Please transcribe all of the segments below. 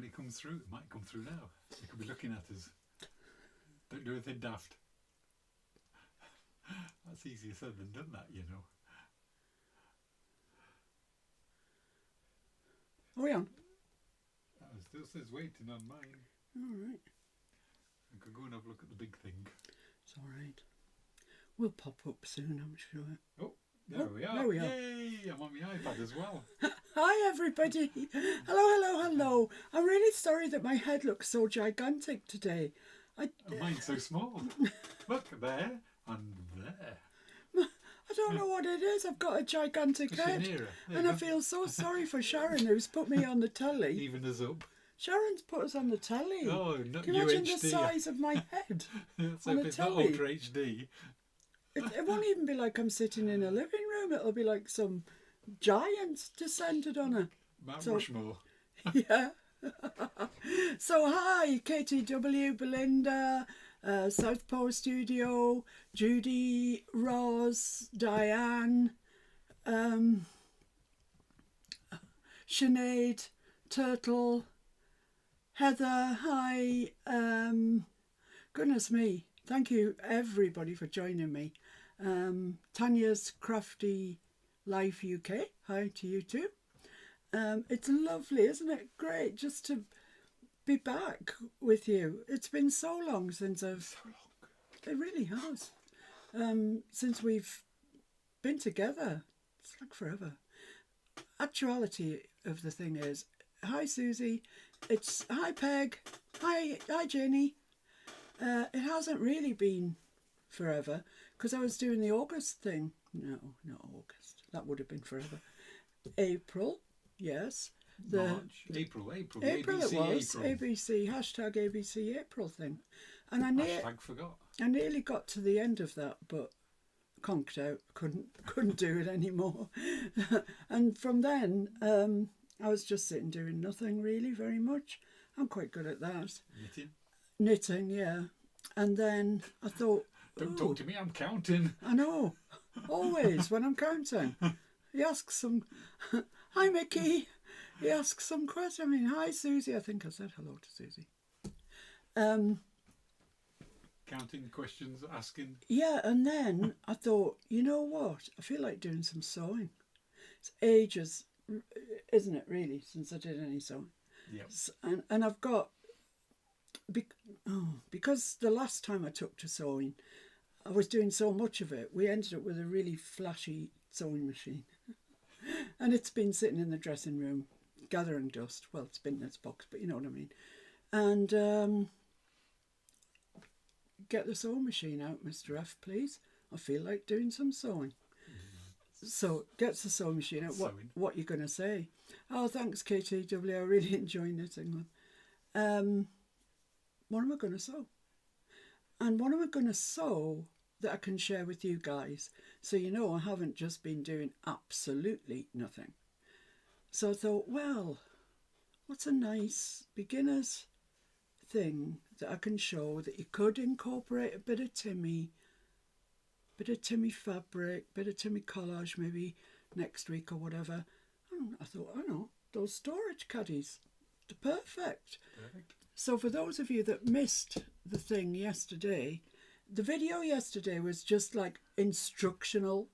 it comes through. It might come through now. You could be looking at us. Don't do anything daft. That's easier said than done, that, you know. Are we on? It still says waiting on mine. All right. I could go and have a look at the big thing. It's all right. We'll pop up soon, I'm sure. Oh, there we are. There we are. Yay! I'm on my iPad as well. Hi, everybody. Hello. I'm really sorry that my head looks so gigantic today. Mine's so small. Look, there and there. I don't know what it is. I've got a gigantic head. And I feel so sorry for Sharon, who's put me on the telly. Even us up. Sharon's put us on the telly. Oh, not Can you imagine UHD. the size of my head? So if it's not Ultra HD. It won't even be like I'm sitting in a living room. It'll be like some giants descended on her. Mount Rushmore. Yeah. So hi, KTW, Belinda, Southpaw Studio, Judy, Roz, Diane, Sinead, Turtle, Heather, hi. Goodness me, thank you everybody for joining me. Tanya's Crafty Life UK, hi to you too. It's lovely, isn't it? Great just to be back with you. It's been so long since I've... It really has. Since we've been together. It's like forever. Actuality of the thing is, hi Susie, it's hi Peg, hi Jenny. It hasn't really been forever because I was doing the August thing. No, not August. That would have been forever. April. Yes. March, April, April ABC, it was. April. ABC, hashtag ABC April thing. And Hashtag forgot. I nearly got to the end of that, but conked out, couldn't do it anymore. And from then, I was just sitting doing nothing really very much. I'm quite good at that. Knitting, yeah. And then I thought... Don't talk to me, I'm counting. I know. Always, when I'm counting. He asks some... Hi, Mickey. He asks some question. I mean, hi, Susie. I think I said hello to Susie. Counting questions, asking. Yeah, and then I thought, you know what? I feel like doing some sewing. It's ages, isn't it, really, since I did any sewing? Yes. And I've got... because the last time I took to sewing, I was doing so much of it, we ended up with a really flashy sewing machine. And it's been sitting in the dressing room gathering dust. Well, it's been in its box, but you know what I mean. And get the sewing machine out, Mr. F, please. I feel like doing some sewing. So gets the sewing machine out. What you going to say? Oh, thanks, KTW. I really enjoy knitting them. What am I going to sew? And what am I going to sew that I can share with you guys? So you know I haven't just been doing absolutely nothing. So I thought, well, what's a nice beginner's thing that I can show that you could incorporate a bit of Timmy fabric, bit of Timmy collage maybe next week or whatever. And I thought, I know, those storage caddies, they're perfect. So for those of you that missed the thing yesterday, the video yesterday was just like instructional.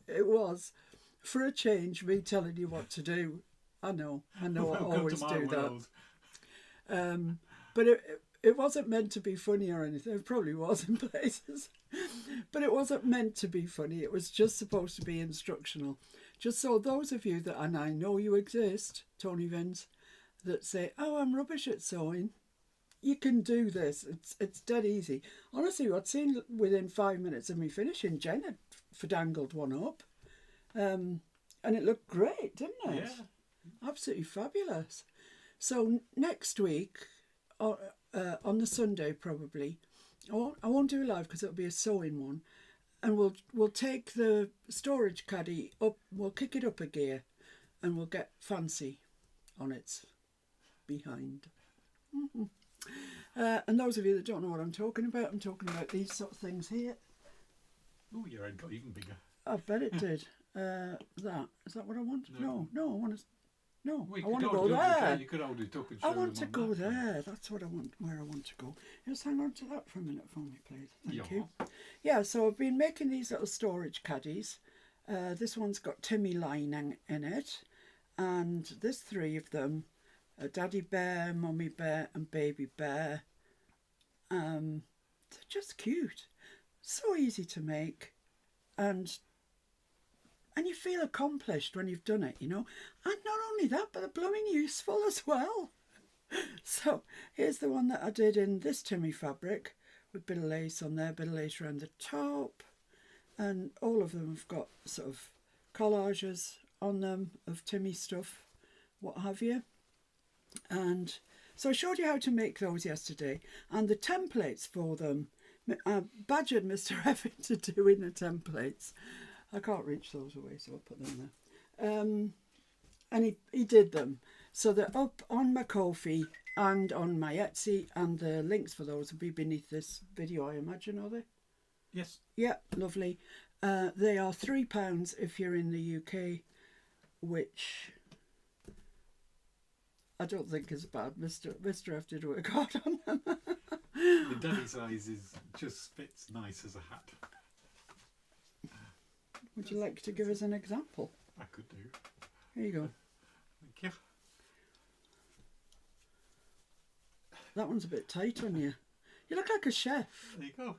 It was, for a change, me telling you what to do. I know, I always do that. But it wasn't meant to be funny or anything. It probably was in places. But it wasn't meant to be funny. It was just supposed to be instructional. Just so those of you that, and I know you exist, Tony Vins, that say, oh, I'm rubbish at sewing. You can do this. It's dead easy. Honestly, I'd seen within 5 minutes of me finishing, Jen had dangled one up. And it looked great, didn't it? Yeah. Absolutely fabulous. So next week, on the Sunday probably, I won't do a live because it'll be a sewing one. And we'll take the storage caddy up, we'll kick it up a gear and we'll get fancy on its behind. Mm-hmm. And those of you that don't know what I'm talking about these sort of things here. Oh, your head got even bigger. I bet it did. Is that what I want? No, I want to... No, Well, I want to go You there. could hold it up and show I want to them on go that. there. That's what I want. Where I want to go. Just hang on to that for a minute for me, please. Thank you. Yeah. Yeah. So I've been making these little storage caddies. This one's got Timmy lining in it, and there's 3 of them: a Daddy Bear, Mummy Bear, and Baby Bear. They're just cute. So easy to make, and you feel accomplished when you've done it, you know. And not only that, but they're blooming useful as well. So here's the one that I did in this Timmy fabric with a bit of lace on there, a bit of lace around the top, and all of them have got sort of collages on them of Timmy stuff, what have you. And so I showed you how to make those yesterday, and the templates for them. I badgered Mr. F into doing the templates. I can't reach those away, so I'll put them there. And he did them. So they're up on my Ko-fi and on my Etsy, and the links for those will be beneath this video, I imagine, are they? Yes. Yeah, lovely. They are £3 if you're in the UK, which I don't think is bad. Mr. F did work hard on them. The daddy size just fits nice as a hat. Would you like to give us an example? I could do. Here you go. Thank you. That one's a bit tight on you. You look like a chef. There you go.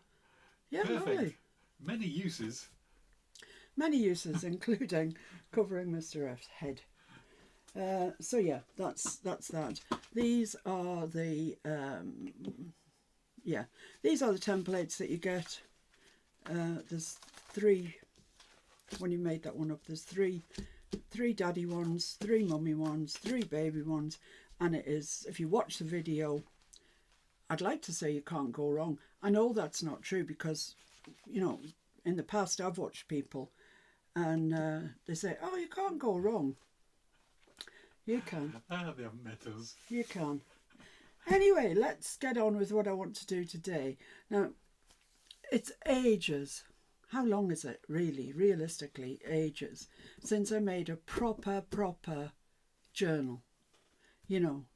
Yeah, Perfect. lovely. Many uses. Many uses, including covering Mr. F's head. So yeah, that's that. These are the these are the templates that you get. There's 3. When you made that one up, there's three daddy ones, 3 mummy ones, 3 baby ones, and it is, if you watch the video, I'd like to say you can't go wrong. I know that's not true because, you know, in the past I've watched people and they say, oh, you can't go wrong. You can. They haven't met us. You can. Anyway, let's get on with what I want to do today. Now, it's ages. How long is it, really, realistically, ages, since I made a proper journal? You know,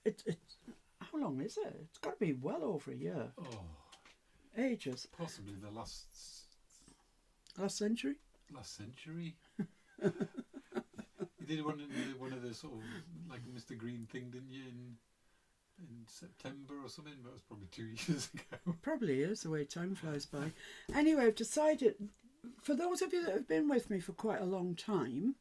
how long is it? It's got to be well over a year. Oh, Ages. possibly the last century? Last century. You did one of the sort of like Mr. Green thing, didn't you, in September or something? That was probably 2 years ago. Probably is, the way time flies by. Anyway, I've decided, for those of you that have been with me for quite a long time,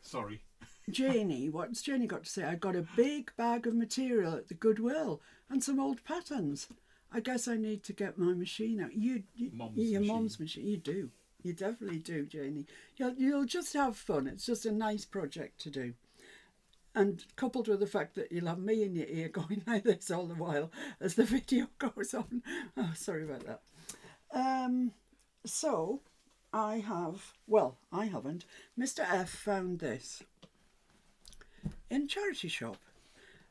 Sorry. Janie, what's Janie got to say? I got a big bag of material at the Goodwill and some old patterns. I guess I need to get my machine out. Your mum's machine. You do. You definitely do, Janie. You'll just have fun. It's just a nice project to do. And coupled with the fact that you'll have me in your ear going like this all the while as the video goes on. Oh, sorry about that. So I haven't. Mr. F found this in a charity shop.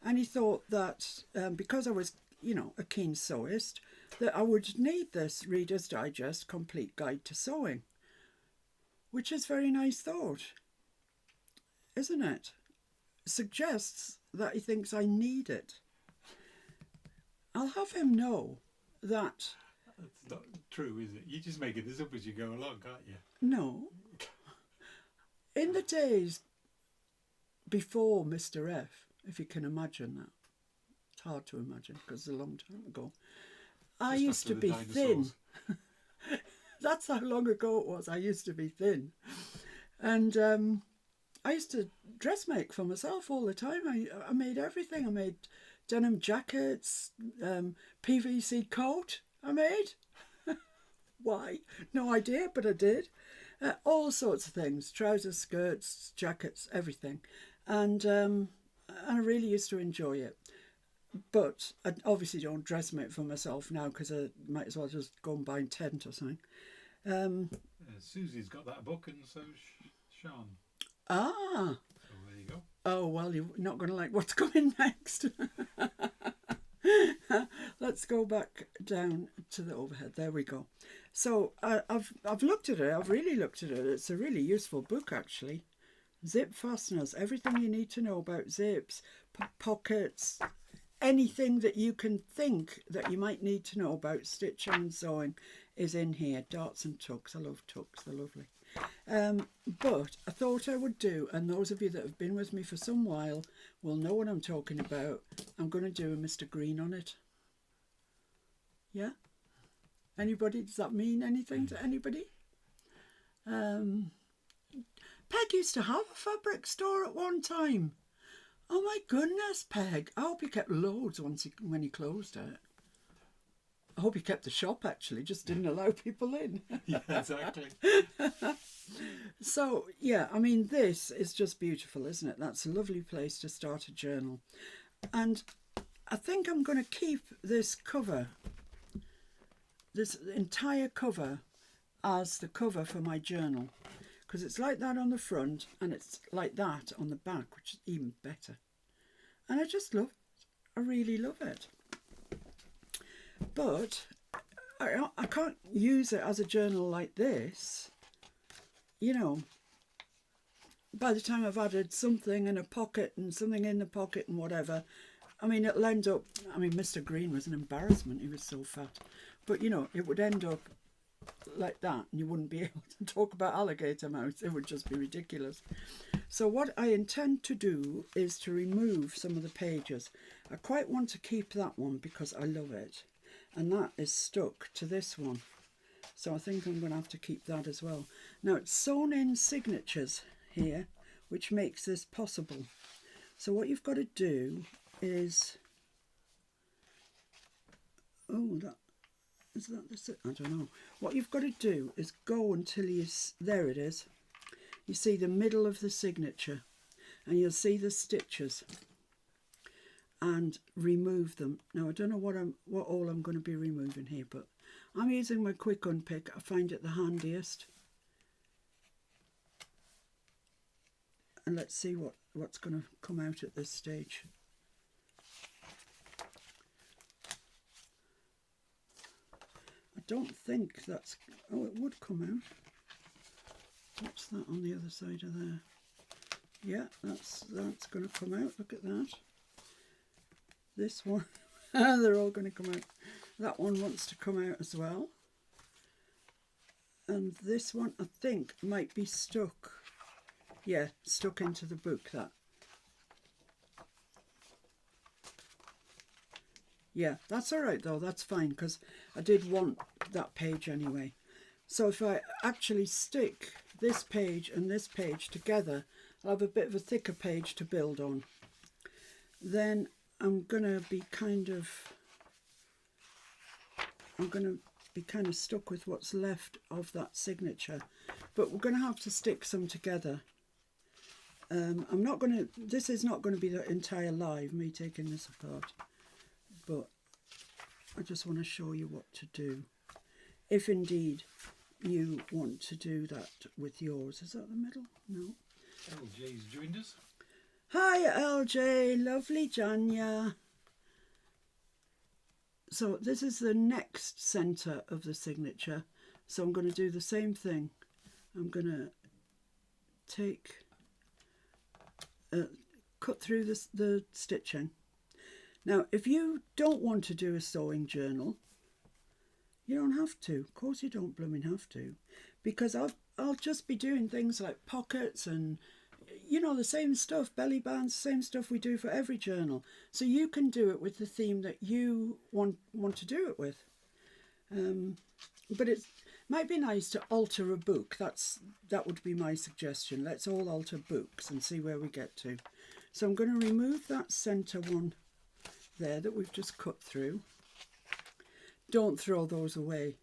And he thought that because I was, you know, a keen sewist, that I would need this Reader's Digest Complete Guide to Sewing, which is very nice thought, isn't it? Suggests that he thinks I need it. I'll have him know that... That's not true, is it? You're just making this up as you go along, can't you? No. In the days before Mr. F, if you can imagine that. It's hard to imagine because it's a long time ago. I used to be thin. That's how long ago it was. I used to be thin. And I used to dress make for myself all the time. I made everything. I made denim jackets, PVC coat I made. Why? No idea, but I did. All sorts of things. Trousers, skirts, jackets, everything. And I really used to enjoy it. But I obviously don't dressmake for myself now because I might as well just go and buy a tent or something. Susie's got that book, and so's Sean. Ah. So there you go. Oh, well, you're not going to like what's coming next. Let's go back down to the overhead. There we go. So I've looked at it. I've really looked at it. It's a really useful book, actually. zip fasteners, everything you need to know about zips, pockets, anything that you can think that you might need to know about stitching and sewing is in here. Darts and tucks. I love tucks, they're lovely. But I thought I would do, and those of you that have been with me for some while will know what I'm talking about. I'm going to do a Mr. Green on it. Yeah? Anybody? Does that mean anything to anybody? Peg used to have a fabric store at one time. Oh my goodness, Peg. I hope he kept loads when he closed it. I hope he kept the shop, actually, just didn't allow people in. Yeah, exactly. So, yeah, I mean, this is just beautiful, isn't it? That's a lovely place to start a journal. And I think I'm going to keep this cover, this entire cover, as the cover for my journal. Because it's like that on the front and it's like that on the back, which is even better. And I just love it. I really love it. But I can't use it as a journal like this. You know, by the time I've added something in a pocket and something in the pocket and whatever, I mean, it'll end up, I mean, Mr. Green was an embarrassment. He was so fat. But, you know, it would end up like that and you wouldn't be able to talk about alligator mouth. It would just be ridiculous. So what I intend to do is to remove some of the pages. I quite want to keep that one because I love it. And that is stuck to this one. So I think I'm going to have to keep that as well. Now it's sewn in signatures here, which makes this possible. So what you've got to do is... Oh, is that the... I don't know. What you've got to do is go until you... There it is. You see the middle of the signature. And you'll see the stitches. And remove them. Now I don't know what all I'm going to be removing here, but I'm using my quick unpick. I find it the handiest. And let's see what's going to come out at this stage. I don't think that's... Oh, it would come out. What's that on the other side of there? Yeah, that's going to come out. Look at that. This one, they're all going to come out. That one wants to come out as well. And this one, I think, might be stuck. Yeah, stuck into the book, that. Yeah, that's all right, though. That's fine, because I did want that page anyway. So if I actually stick this page and this page together, I'll have a bit of a thicker page to build on. Then I'm going to be kind of stuck with what's left of that signature, but we're going to have to stick some together. This is not going to be the entire live, me taking this apart, but I just want to show you what to do, if indeed you want to do that with yours. Is that the middle? No. LJ's joined us. Hi LJ, lovely Janya. So this is the next centre of the signature. So I'm going to do the same thing. I'm going to take, cut through the stitching. Now if you don't want to do a sewing journal, you don't have to. Of course you don't blooming have to. Because I'll just be doing things like pockets and, you know, the same stuff, belly bands, same stuff we do for every journal. So you can do it with the theme that you want to do it with. But it might be nice to alter a book. That would be my suggestion. Let's all alter books and see where we get to. So I'm going to remove that centre one there that we've just cut through. Don't throw those away.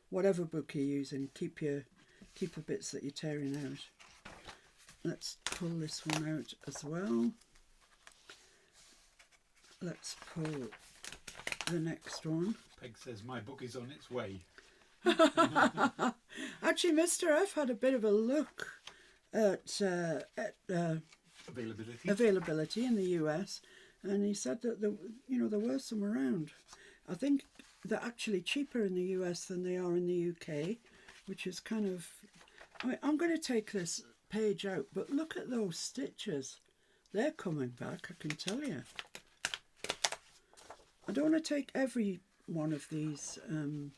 Whatever book you're using, keep the bits that you're tearing out. Let's pull this one out as well. Let's pull the next one. Peg says my book is on its way. Actually, Mr. F had a bit of a look at availability in the US, and he said that there were some around. I think they're actually cheaper in the US than they are in the UK, which is kind of... I'm going to take this page out, but look at those stitches. They're coming back, I can tell you. I don't want to take every one of these in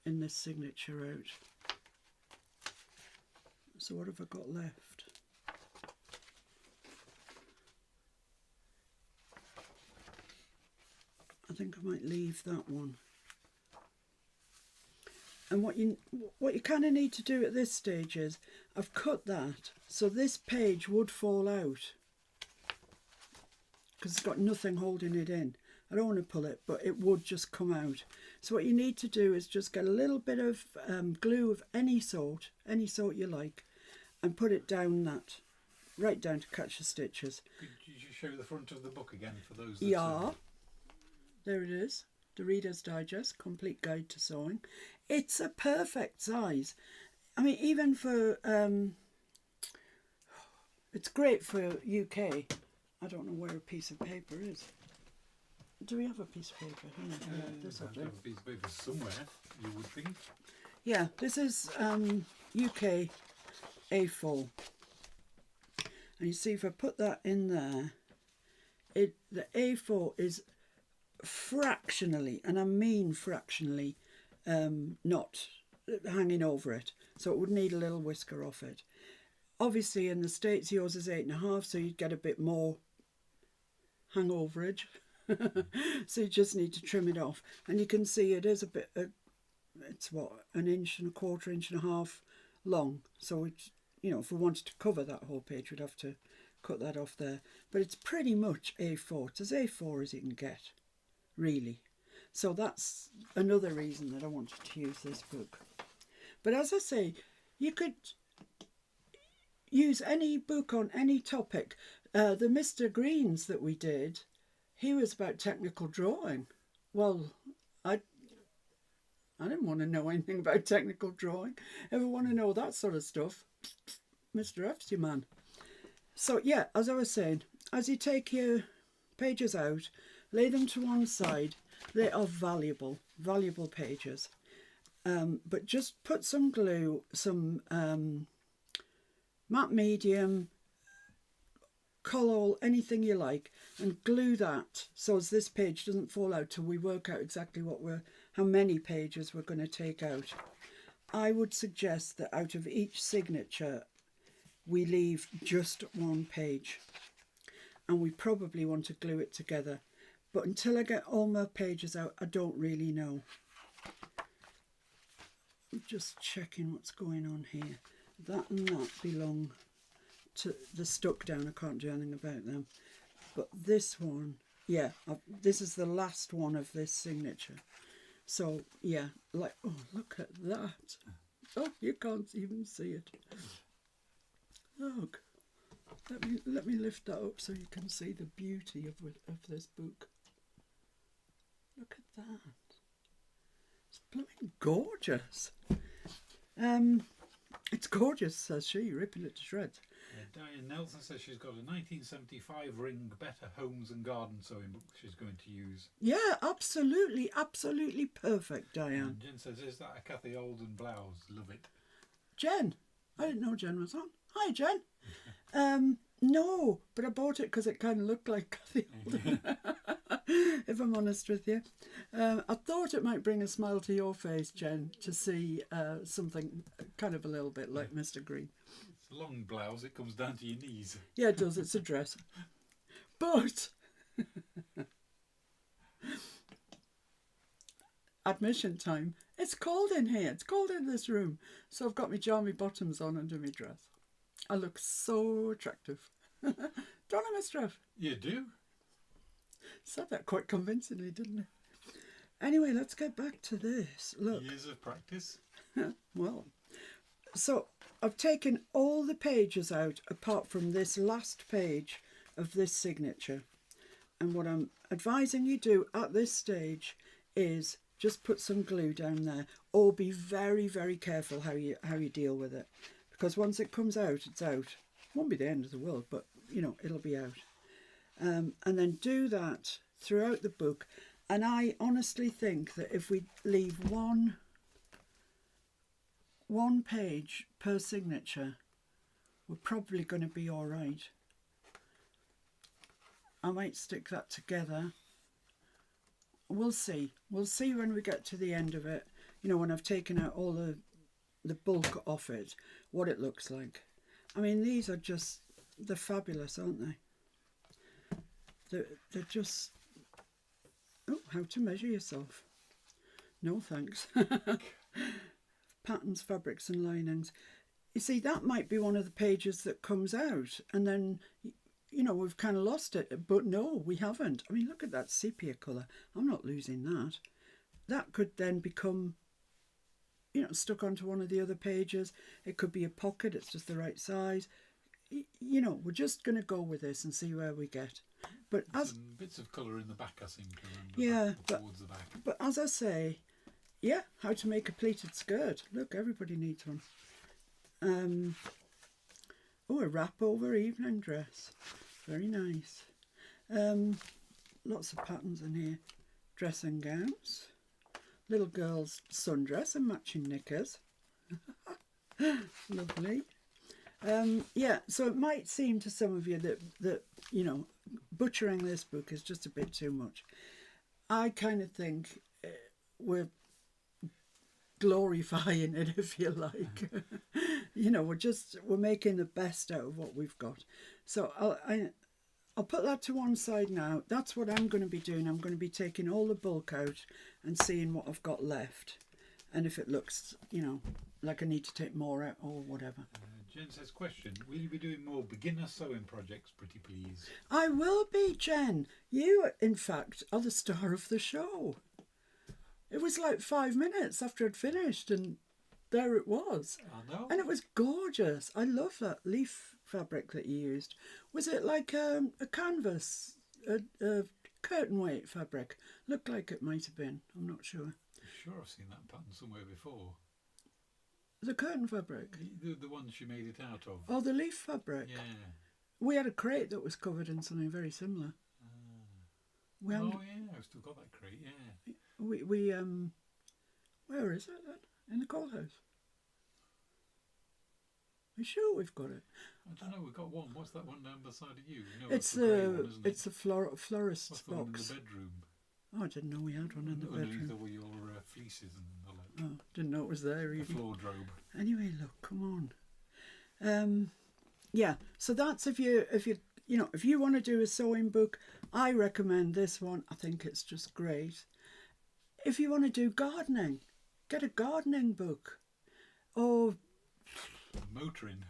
this signature out. So what have I got left? I think I might leave that one. And what you kind of need to do at this stage is, I've cut that so this page would fall out because it's got nothing holding it in. I don't want to pull it, but it would just come out. So what you need to do is just get a little bit of glue of any sort you like, and put it down that, right down to catch the stitches. Could you just show the front of the book again for those that Yeah, there it is. The Reader's Digest, Complete Guide to Sewing. It's a perfect size. I mean, even for, it's great for UK. I don't know where a piece of paper is. Do we have a piece of paper here? Yeah, this have a piece of paper somewhere, you would think. Yeah, this is UK A4. And you see, if I put that in there, the A4 is fractionally, and I mean fractionally, not hanging over it. So it would need a little whisker off it. Obviously in the States yours is 8.5, so you'd get a bit more hangoverage. So you just need to trim it off. And you can see it is a bit, it's what, 1.25 inches, 1.5 inches long. So it's, you know, if we wanted to cover that whole page, we'd have to cut that off there. But it's pretty much A4. It's as A4 as you can get, really. So that's another reason that I wanted to use this book. But as I say, you could use any book on any topic. The Mr. Green's that we did, he was about technical drawing. Well, I didn't want to know anything about technical drawing. Ever want to know that sort of stuff? Mr. F's your man. So yeah, as I was saying, as you take your pages out, lay them to one side. They are valuable pages. But just put some glue, some matte medium, collall, anything you like, and glue that so as this page doesn't fall out till we work out exactly how many pages we're going to take out. I would suggest that out of each signature we leave just one page, and we probably want to glue it together, but until I get all my pages out I don't really know. I'm just checking what's going on here. That and that belong to the stuck down. I can't do anything about them. But this one, yeah, this is the last one of this signature. So yeah, like, oh, look at that. Oh, you can't even see it. Look, let me lift that up so you can see the beauty of this book. Look at that. It's blooming gorgeous. It's gorgeous, says she, ripping it to shreds. Diane Nelson says she's got a 1975 ring Better Homes and Garden Sewing book she's going to use. Yeah, absolutely, absolutely perfect, Diane. And Jen says, is that a Kathy Alden blouse? Love it. Jen? I didn't know Jen was on. Hi, Jen. No, but I bought it because it kind of looked like Kathy Alden, if I'm honest with you. I thought it might bring a smile to your face, Jen, to see something kind of a little bit like Mr. Green. It's a long blouse, it comes down to your knees. Yeah, it does, it's a dress. But admission time, it's cold in here, it's cold in this room. So I've got my jammy bottoms on under my dress. I look so attractive. Don't I, Mr. F? You do? Said that quite convincingly, didn't I? Anyway, let's get back to this. Look. Years of practice. Well, so I've taken all the pages out apart from this last page of this signature. And what I'm advising you do at this stage is just put some glue down there, or be very, very careful how you deal with it. Because once it comes out, it's out. It won't be the end of the world, but, you know, it'll be out. And then do that throughout the book. And I honestly think that if we leave one page per signature, we're probably going to be all right. I might stick that together. We'll see. We'll see when we get to the end of it. You know, when I've taken out all the bulk off it, what it looks like. I mean, these are just, they're fabulous, aren't they? They're just, oh, how to measure yourself. No thanks. Patterns, fabrics and linings. You see, that might be one of the pages that comes out, and then, you know, we've kind of lost it. But no, we haven't. I mean, look at that sepia colour. I'm not losing that. That could then become, you know, stuck onto one of the other pages. It could be a pocket. It's just the right size. You know, we're just going to go with this and see where we get. But as bits of colour in the back, I seem to remember. Yeah, towards the back. But as I say, yeah, how to make a pleated skirt. Look, everybody needs one. Oh, a wrap over evening dress. Very nice. Lots of patterns in here. Dressing gowns. Little girl's sundress and matching knickers. Lovely. Yeah, so it might seem to some of you that, you know, butchering this book is just a bit too much. I kind of think we're glorifying it, if you like. You know, we're making the best out of what we've got. So I'll put that to one side now. That's what I'm going to be doing. I'm going to be taking all the bulk out and seeing what I've got left. And if it looks, you know, like I need to take more out or whatever. Jen says, question, will you be doing more beginner sewing projects, pretty please? I will be, Jen. You, in fact, are the star of the show. It was like 5 minutes after I'd finished and there it was. I know. And it was gorgeous. I love that leaf fabric that you used. Was it like a canvas, a curtain weight fabric? Looked like it might have been. I'm not sure. I'm sure I've seen that pattern somewhere before. The curtain fabric? The one she made it out of. Oh, the leaf fabric? Yeah. We had a crate that was covered in something very similar. Oh yeah, I've still got that crate, yeah. We where is it then? In the coal house? Are you sure we've got it? I don't know, we've got one. What's that one down beside of you? No, It's the grey one, isn't it? it's a florist's What's the one in box. the bedroom? Oh, I didn't know we had one in the Underneath bedroom. there were your fleeces and all that. Oh, didn't know it was there The even. floor drobe. Anyway, look, come on. Yeah, so that's if you want to do a sewing book, I recommend this one. I think it's just great. If you want to do gardening, get a gardening book. Or Motoring.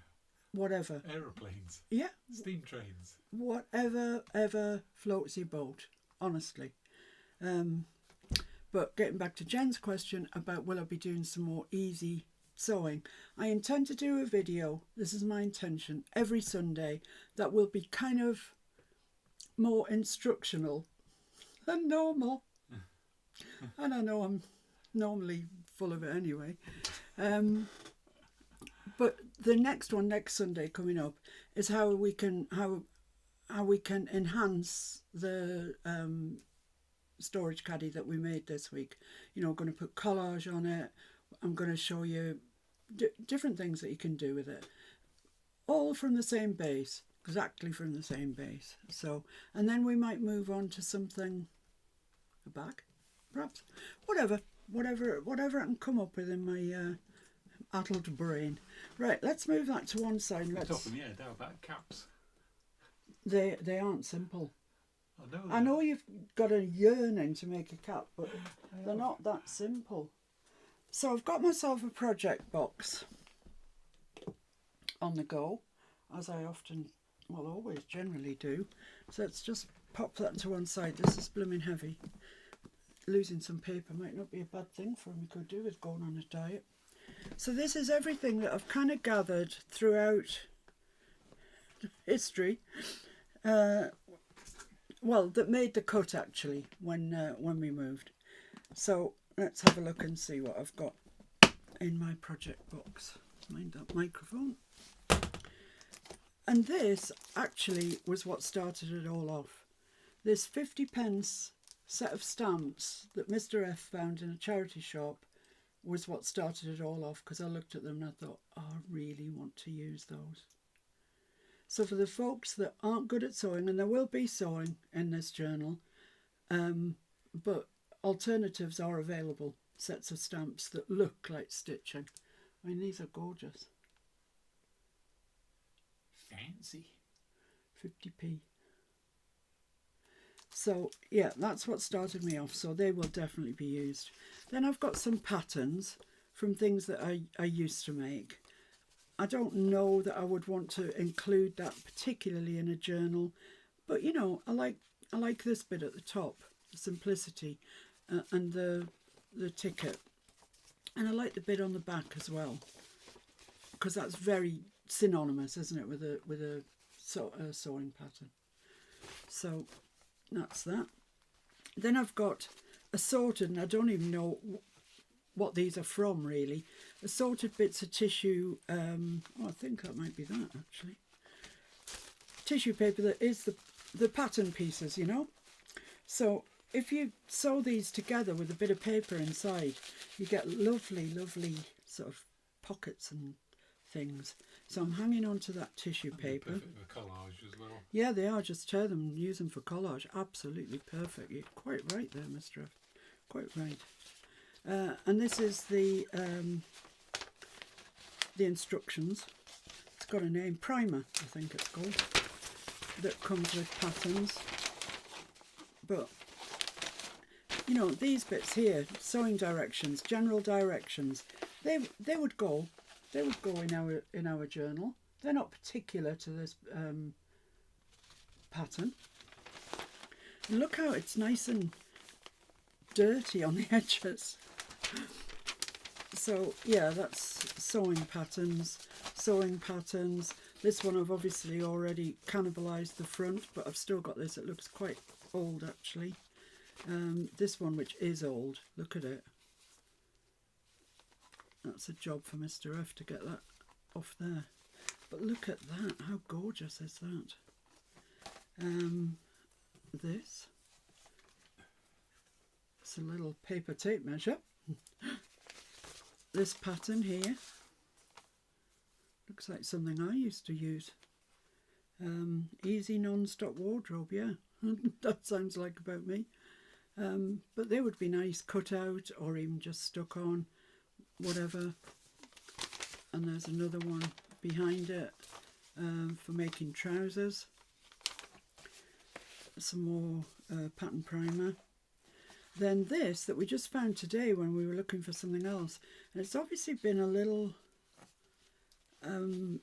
whatever. Aeroplanes. Yeah. Steam trains. Whatever ever floats your boat, honestly. But getting back to Jen's question about will I be doing some more easy sewing, I intend to do a video, this is my intention, every Sunday that will be kind of more instructional than normal. And I know I'm normally full of it anyway. But the next one, next Sunday coming up, is how we can enhance the storage caddy that we made this week. You know, I'm going to put collage on it. I'm going to show you different things that you can do with it, all from the same base, exactly from the same base. So, and then we might move on to something, a bag, perhaps, whatever I can come up with in my addled brain. Right, let's move that to one side. Top in the head, how about caps? They aren't simple. I know you've got a yearning to make a cap, but they're not that simple. So I've got myself a project box on the go, as I always generally do. So let's just pop that to one side. This is blooming heavy. Losing some paper might not be a bad thing for me, could do with going on a diet. So this is everything that I've kind of gathered throughout history. Well, that made the cut actually when we moved. So let's have a look and see what I've got in my project box. Mind that microphone. And this actually was what started it all off. This 50p set of stamps that Mr. F found in a charity shop was what started it all off, because I looked at them and I thought, oh, I really want to use those. So for the folks that aren't good at sewing, and there will be sewing in this journal, but alternatives are available. Sets of stamps that look like stitching. I mean, these are gorgeous. Fancy. 50p. So yeah, that's what started me off. So they will definitely be used. Then I've got some patterns from things that I used to make. I don't know that I would want to include that particularly in a journal, but you know, I like this bit at the top, the simplicity, and the ticket, and I like the bit on the back as well, because that's very synonymous, isn't it, with a sewing pattern. So that's that. Then I've got assorted, and I don't even know what these are from really, assorted bits of tissue. I think that might be that actually. Tissue paper that is the pattern pieces, you know. So if you sew these together with a bit of paper inside, you get lovely sort of pockets and things. So I'm hanging on to that tissue paper. Perfect for collage as well. Yeah, they are. Just tear them and use them for collage. Absolutely perfect. You're quite right there, Mr. F. Quite right. And this is the instructions. It's got a name, primer, I think it's called, that comes with patterns. But you know, these bits here, sewing directions, general directions, they would go in our journal. They're not particular to this pattern. And look how it's nice and dirty on the edges. So yeah, that's sewing patterns. This one I've obviously already cannibalised the front, but I've still got this. It looks quite old actually. This one, which is old, look at it. That's a job for Mr. F to get that off there. But look at that, how gorgeous is that? This. It's a little paper tape measure. This pattern here looks like something I used to use. Easy non-stop wardrobe, yeah. That sounds like about me. But they would be nice cut out or even just stuck on, whatever. And there's another one behind it for making trousers. Some more pattern primer. Then this that we just found today when we were looking for something else, and it's obviously been a little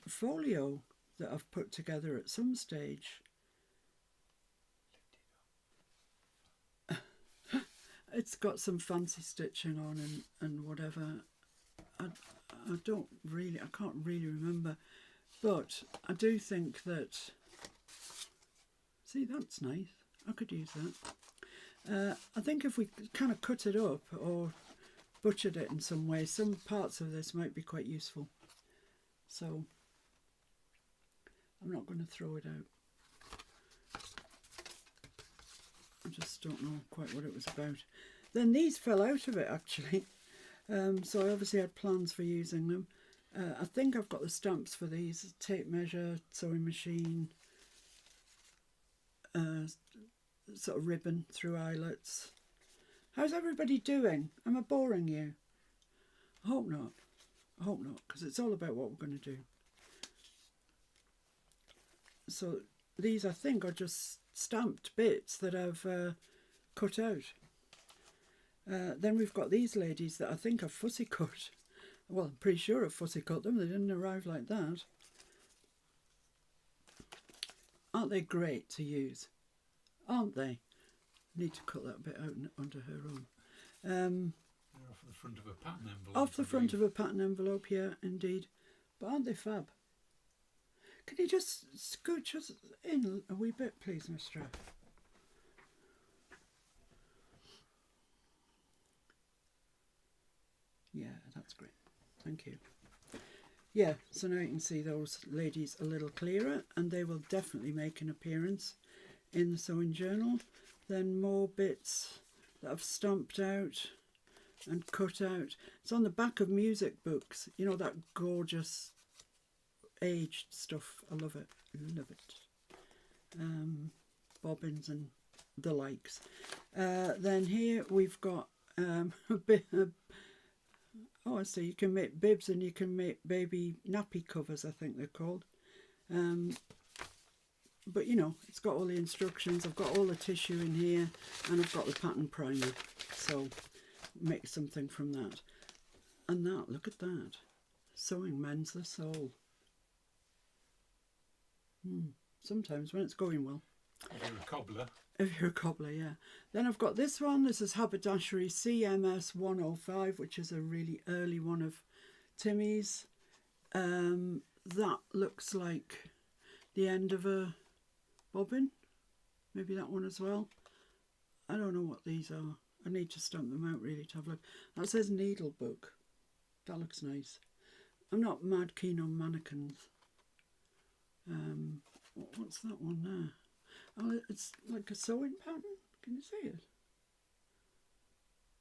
folio that I've put together at some stage. It's got some fancy stitching on and whatever. I can't really remember, but I do think that, see, that's nice. I could use that. I think if we kind of cut it up or butchered it in some way, some parts of this might be quite useful. So I'm not going to throw it out. I just don't know quite what it was about. Then these fell out of it actually. So I obviously had plans for using them. I think I've got the stamps for these. Tape measure, sewing machine, sort of ribbon through eyelets. How's everybody doing? Am I boring you? I hope not. I hope not, because it's all about what we're going to do. So these, I think, are just stamped bits that I've cut out. Then we've got these ladies that I think I've fussy cut. Well, I'm pretty sure I've fussy cut them. They didn't arrive like that. Aren't they great to use? Aren't they? Need to cut that bit out under her own. They're off the front of a pattern envelope. Off the front of a pattern envelope, yeah, indeed. But aren't they fab? Can you just scooch us in a wee bit, please, Mr. F? Yeah, that's great. Thank you. Yeah, so now you can see those ladies a little clearer, and they will definitely make an appearance in the sewing journal. Then more bits that I've stamped out and cut out. It's on the back of music books, you know, that gorgeous aged stuff. I love it. Love it. Bobbins and the likes. Then here we've got a bit of, oh, I see, you can make bibs and you can make baby nappy covers, I think they're called. But you know, it's got all the instructions. I've got all the tissue in here, and I've got the pattern primer. So make something from that. And that, look at that. Sewing mends the soul. Sometimes when it's going well. If you're a cobbler. If you're a cobbler, yeah. Then I've got this one. This is Haberdashery CMS 105, which is a really early one of Timmy's. That looks like the end of a bobbin. Maybe that one as well. I don't know what these are. I need to stamp them out really to have a look. That says needle book. That looks nice. I'm not mad keen on mannequins. What's that one there? Oh, it's like a sewing pattern. Can you see it?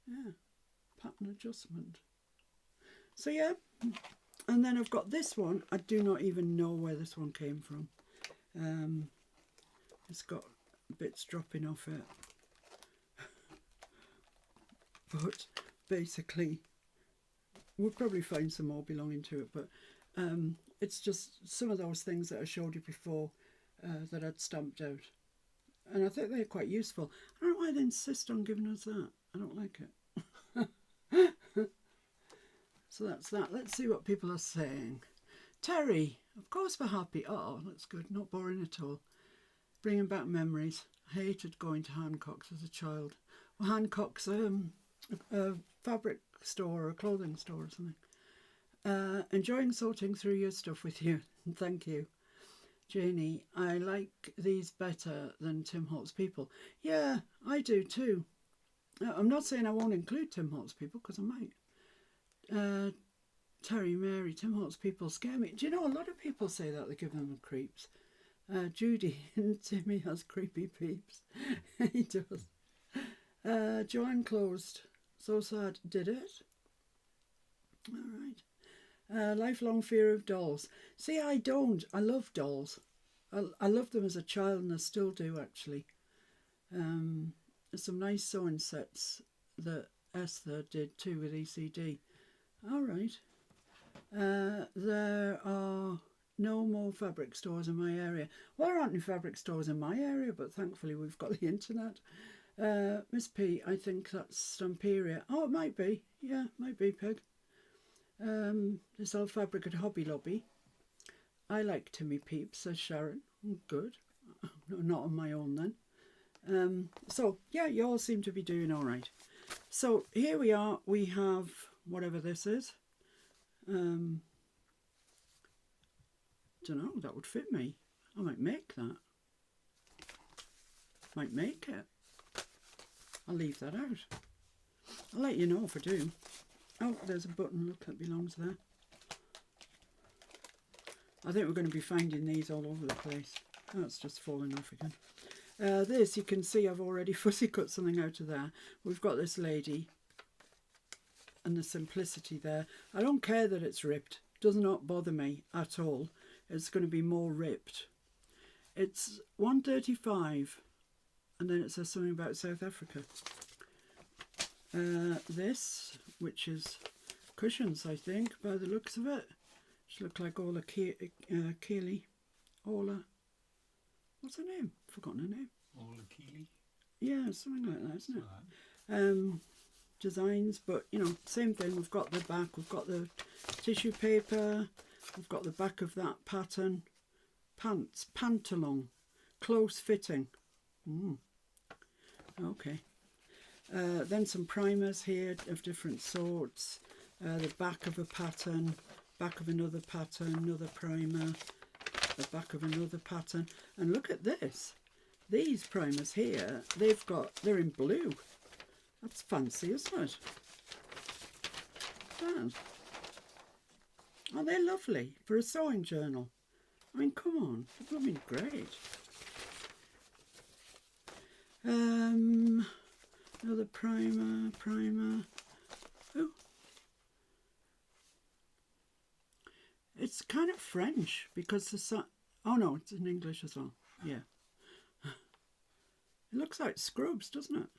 Yeah, pattern adjustment. So yeah, and then I've got this one. I do not even know where this one came from. It's got bits dropping off it. But basically, we'll probably find some more belonging to it. But it's just some of those things that I showed you before that I'd stamped out. And I think they're quite useful. I don't know why they insist on giving us that. I don't like it. So that's that. Let's see what people are saying. Terry, of course we're happy. Oh, that's good. Not boring at all. Bringing back memories. I hated going to Hancock's as a child. Well, Hancock's a fabric store or a clothing store or something. Enjoying sorting through your stuff with you. Thank you. Janie, I like these better than Tim Holtz People. Yeah, I do too. I'm not saying I won't include Tim Holtz People, because I might. Terry, Mary, Tim Holtz People scare me. Do you know, a lot of people say that, they give them the creeps. Judy, Timmy has creepy peeps. He does. Joanne closed. So sad. Did it? All right. Lifelong fear of dolls. See, I don't. I love dolls. I loved them as a child, and I still do, actually. There's some nice sewing sets that Esther did too with ECD. All right. There are no more fabric stores in my area. Well, there aren't any fabric stores in my area, but thankfully we've got the internet. Miss P, I think that's Stamperia. Oh, it might be. Yeah, might be, Peg. They sell fabric at Hobby Lobby. I like Timmy Peeps, says Sharon. Good. No, not on my own then. So, yeah, you all seem to be doing all right. So, here we are. We have whatever this is. Don't know, that would fit me. I might make that. Might make it. I'll leave that out. I'll let you know if I do. Oh, there's a button, look, that belongs there. I think we're going to be finding these all over the place. Oh, it's just falling off again. This, you can see I've already fussy cut something out of there. We've got this lady and the simplicity there. I don't care that it's ripped. Does not bother me at all. It's going to be more ripped. It's 135, and then it says something about South Africa. This, which is cushions, I think, by the looks of it. She look like Ola Keeley. Ola, what's her name? Forgotten her name. Ola Keeley? Yeah, something like that, isn't it? Designs, but you know, same thing. We've got the back, we've got the tissue paper, we've got the back of that pattern. Pants, pantalon, close fitting. Okay. Then some primers here of different sorts. The back of a pattern, back of another pattern, another primer, the back of another pattern. And look at this. These primers here, they're in blue. That's fancy, isn't it? That. Oh, they're lovely for a sewing journal. I mean, come on, they're blooming great. Another primer. Oh, it's kind of French because the oh no, it's in English as well. Yeah. It looks like Scrubs, doesn't it?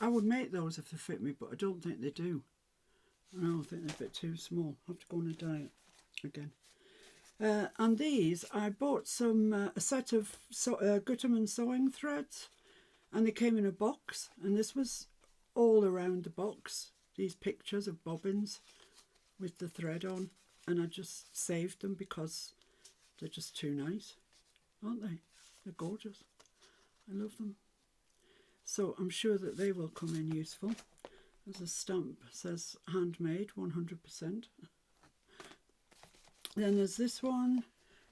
I would make those if they fit me, but I don't think they do. I think they're a bit too small. I have to go on a diet again. And these, I bought a set of Gutermann sewing threads, and they came in a box, and this was all around the box, these pictures of bobbins with the thread on, and I just saved them because they're just too nice, aren't they? They're gorgeous. I love them. So I'm sure that they will come in useful. There's a stamp, says handmade, 100%. Then there's this one,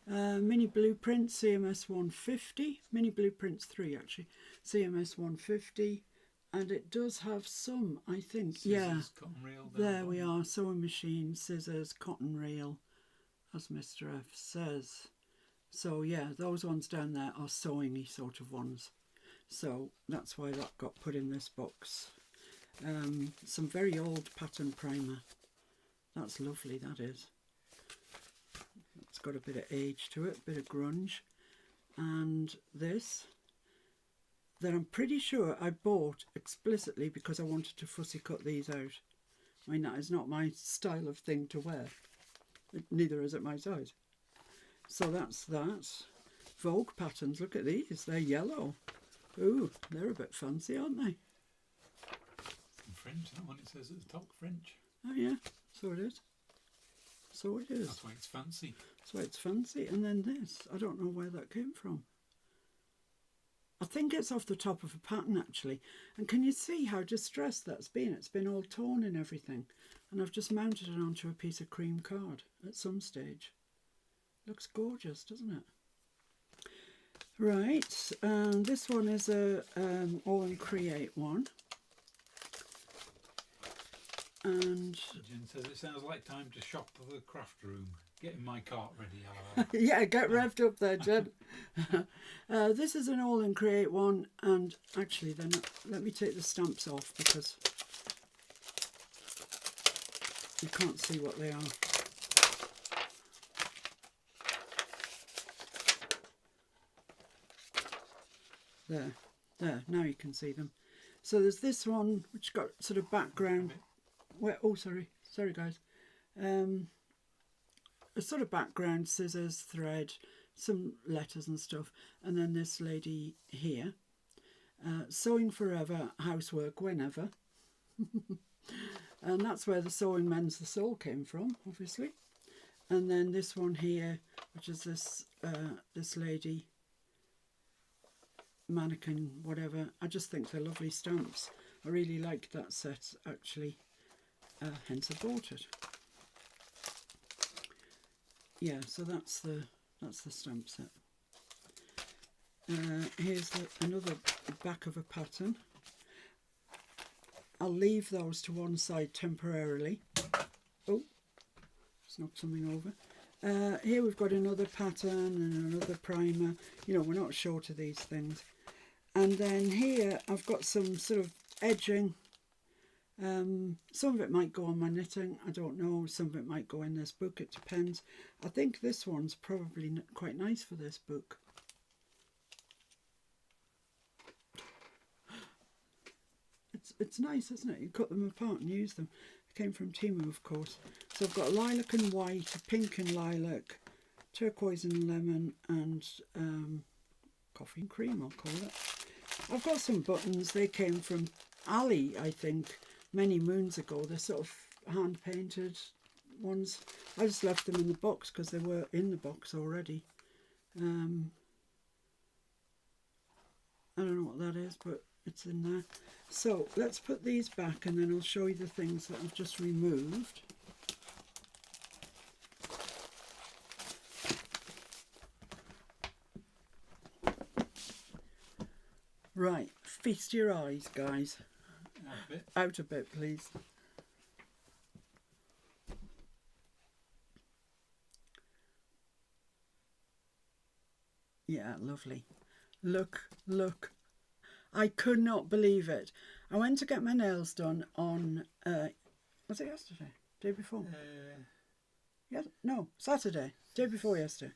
Mini Blueprint CMS 150, Mini Blueprints 3 actually, CMS 150, and it does have some, I think, scissors, cotton reel. There we are, sewing machine, scissors, cotton reel, as Mr. F says. So yeah, those ones down there are sewing-y sort of ones. So that's why that got put in this box. Some very old pattern primer. That's lovely, that is. It's got a bit of age to it, a bit of grunge. And this, that I'm pretty sure I bought explicitly because I wanted to fussy cut these out. I mean, that is not my style of thing to wear. Neither is it my size. So that's that. Vogue patterns, look at these, they're yellow. Ooh, they're a bit fancy, aren't they? Some French, that one, it says at the top, French. Oh yeah, so it is. So it is. That's why it's fancy. That's why it's fancy. And then this, I don't know where that came from. I think it's off the top of a pattern actually. And can you see how distressed that's been? It's been all torn and everything. And I've just mounted it onto a piece of cream card at some stage. Looks gorgeous, doesn't it? Right, and this one is a All and Create one. And Jen says it sounds like time to shop for the craft room. Getting my cart ready. yeah, get revved up there, Jen. This is an All and Create one, and actually, then let me take the stamps off because you can't see what they are. There, now you can see them. So there's this one which got sort of background. Oh, sorry guys. A sort of background, scissors, thread, some letters and stuff. And then this lady here, sewing forever, housework whenever. And that's where the Sewing Mends the Soul came from, obviously. And then this one here, which is this lady, mannequin, whatever. I just think they're lovely stamps. I really like that set actually, hence I bought it. Yeah, so that's the stamp set. Here's another back of a pattern. I'll leave those to one side temporarily. Oh, just knocked something over. Here we've got another pattern and another primer. You know, we're not short of these things. And then here I've got some sort of edging. Some of it might go on my knitting, I don't know. Some of it might go in this book, it depends. I think this one's probably quite nice for this book. It's nice, isn't it? You cut them apart and use them. It came from Temu, of course. So I've got lilac and white, a pink and lilac, turquoise and lemon, and coffee and cream, I'll call it. I've got some buttons. They came from Ali, I think, many moons ago. They're sort of hand-painted ones. I just left them in the box because they were in the box already. I don't know what that is, but it's in there. So let's put these back and then I'll show you the things that I've just removed. Right, feast your eyes, guys. Out a bit, please. Yeah, lovely. Look. I could not believe it. I went to get my nails done on, was it yesterday? Day before? Saturday, day before yesterday.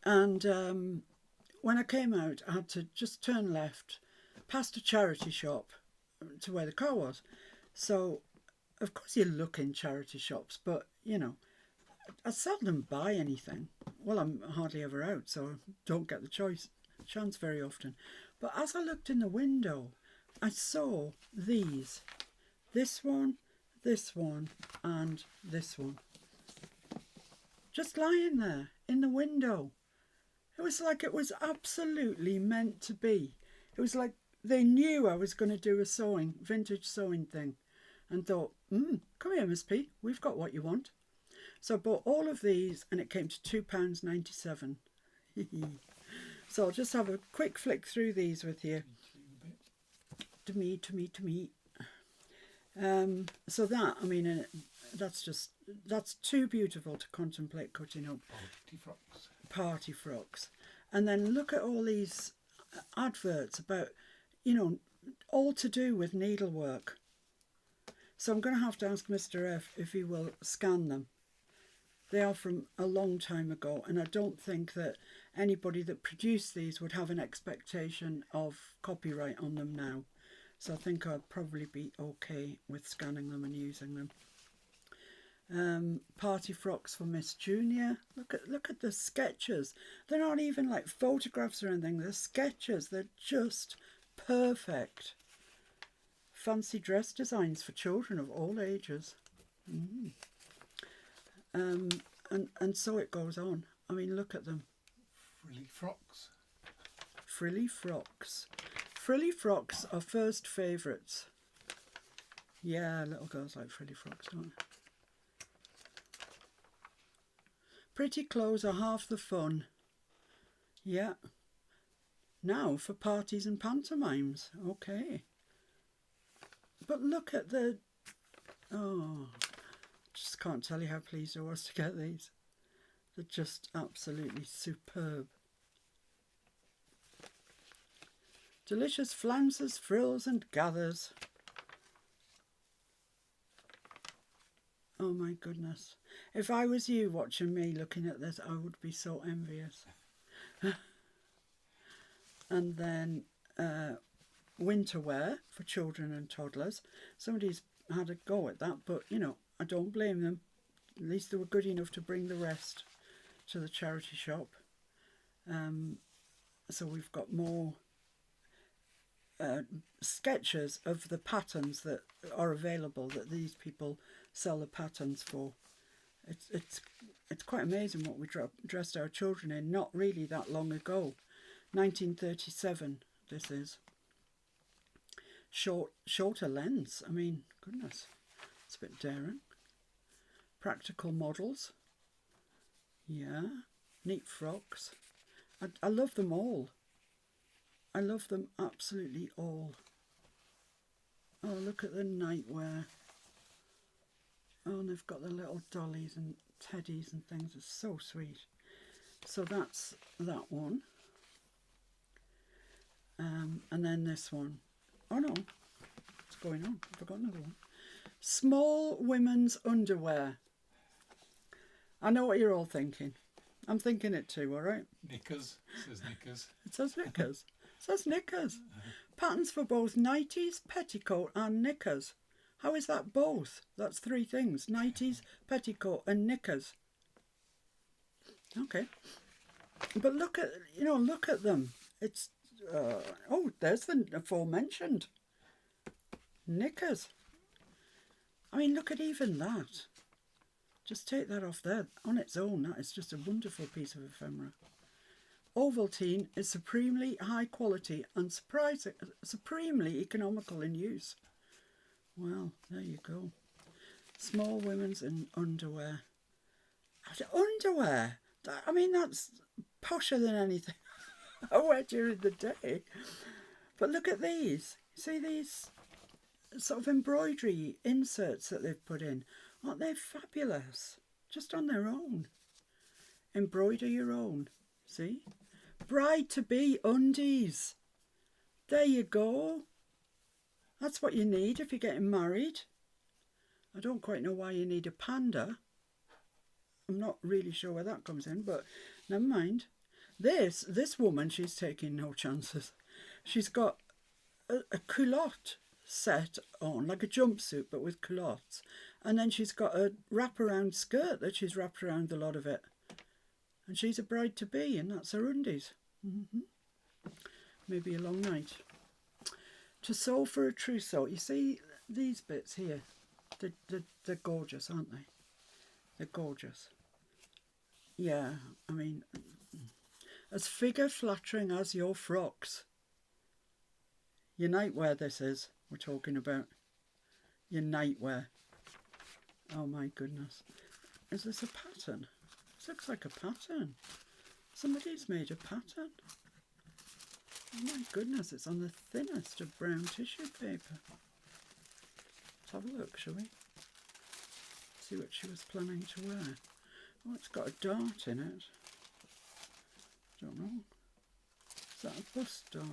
And when I came out, I had to just turn left past a charity shop to where the car was. So, of course, you look in charity shops, but, I seldom buy anything. Well, I'm hardly ever out, so I don't get the chance very often. But as I looked in the window, I saw these. This one, and this one. Just lying there in the window. It was like it was absolutely meant to be. It was like they knew I was going to do a vintage sewing thing, and thought, come here, Miss P, we've got what you want. So I bought all of these, and it came to £2.97. So I'll just have a quick flick through these with you. To me. So that, I mean, that's too beautiful to contemplate cutting up. Party frocks. And then look at all these adverts about, all to do with needlework. So I'm going to have to ask Mr. F if he will scan them. They are from a long time ago, and I don't think that anybody that produced these would have an expectation of copyright on them now. So I think I'd probably be okay with scanning them and using them. Party frocks for Miss Junior. Look at the sketches. They're not even like photographs or anything. They're sketches. They're just perfect. Fancy dress designs for children of all ages. And so it goes on. I mean, look at them. Frilly frocks. Frilly frocks are first favourites. Yeah, little girls like frilly frocks, don't they? Pretty clothes are half the fun. Yeah. Now for parties and pantomimes. Okay. But look at the... Oh, just can't tell you how pleased I was to get these. They're just absolutely superb. Delicious flounces, frills and gathers. Oh my goodness. If I was you watching me looking at this, I would be so envious. And then winter wear for children and toddlers. Somebody's had a go at that, but I don't blame them. At least they were good enough to bring the rest to the charity shop. So we've got more sketches of the patterns that are available, that these people sell the patterns for. It's quite amazing what we dressed our children in not really that long ago. 1937 this is. Shorter lengths. I mean, goodness, it's a bit daring. Practical models. Yeah, neat frocks. I love them all. I love them absolutely all. Oh, look at the nightwear. Oh, and they've got the little dollies and teddies and things. It's so sweet. So that's that one. And then this one. Oh no, what's going on? I forgot another one. Small women's underwear. I know what you're all thinking. I'm thinking it too, all right? Knickers. It says knickers. It says knickers. It says knickers. Patterns for both nighties, petticoat and knickers. How is that both? That's three things. Nighties, petticoat and knickers. Okay. But look at them. It's, there's the aforementioned knickers. I mean, look at even that. Just take that off there on its own. That is just a wonderful piece of ephemera. Ovaltine is supremely high quality and supremely economical in use. Well, there you go. Small women's underwear. Underwear? I mean, that's posher than anything I wear during the day. But look at these. See these sort of embroidery inserts that they've put in? Aren't they fabulous? Just on their own. Embroider your own. See? Bride-to-be undies. There you go. That's what you need if you're getting married. I don't quite know why you need a panda. I'm not really sure where that comes in, but never mind. This woman, she's taking no chances. She's got a culotte set on, like a jumpsuit, but with culottes. And then she's got a wraparound skirt that she's wrapped around a lot of it. And she's a bride-to-be, and that's her undies. Maybe a long night. To sew for a trousseau. You see these bits here? They're gorgeous, aren't they? They're gorgeous. Yeah, I mean, as figure-flattering as your frocks. Your nightwear, this is, we're talking about. Your nightwear. Oh my goodness. Is this a pattern? This looks like a pattern. Somebody's made a pattern. Oh my goodness, it's on the thinnest of brown tissue paper. Let's have a look, shall we? See what she was planning to wear. Oh, it's got a dart in it. Don't know. Is that a bust dart?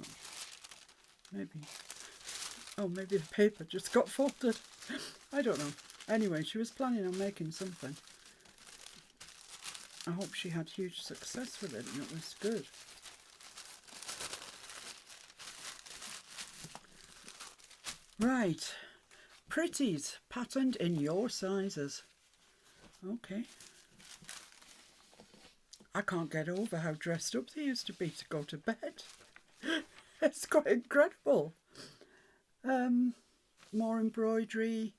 Maybe. Oh, maybe the paper just got folded. I don't know. Anyway, she was planning on making something. I hope she had huge success with it and it was good. Right. Pretties, patterned in your sizes. Okay. I can't get over how dressed up they used to be to go to bed. It's quite incredible. More embroidery.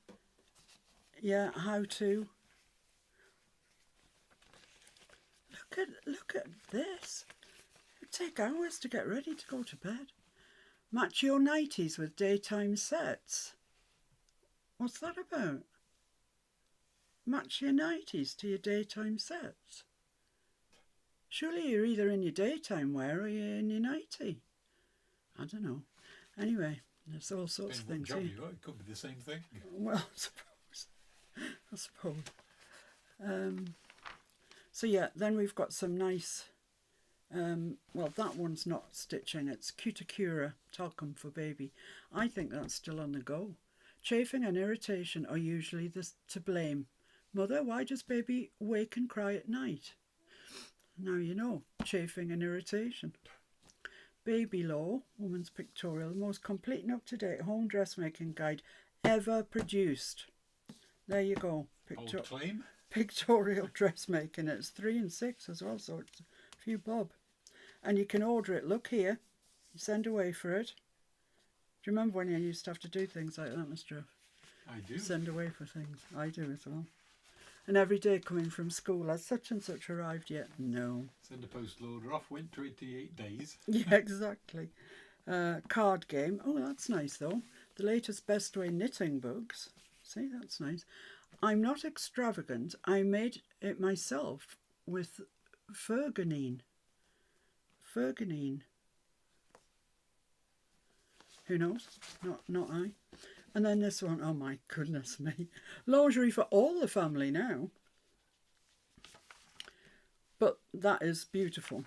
Yeah, how to. Look at this. It'd take hours to get ready to go to bed. Match your nighties with daytime sets. What's that about? Match your nighties to your daytime sets. Surely you're either in your daytime wear or you're in your nightie. I don't know. Anyway, there's all sorts of things here. It could be the same thing. Well, I suppose. So yeah, then we've got some nice, well, that one's not stitching, it's Curating talcum for baby. I think that's still on the go. Chafing and irritation are usually to blame. Mother, why does baby wake and cry at night? Now you know, chafing and irritation. Baby Law, Woman's Pictorial, the most complete and up-to-date home dressmaking guide ever produced. There you go. Old claim. Pictorial dressmaking. It's 3 and 6 as well, so it's a few bob. And you can order it. Look here. You send away for it. Do you remember when you used to have to do things like that, Mr. F? I do. Send away for things. I do as well. And every day coming from school, has such and such arrived yet? No. Send a postal order off, went 28 days. Yeah, exactly. Card game. Oh, that's nice though. The latest Best Way knitting books. See, that's nice. I'm not extravagant. I made it myself with Ferganine. Ferganine. Who knows? Not I. And then this one, oh my goodness me. Lingerie for all the family now. But that is beautiful.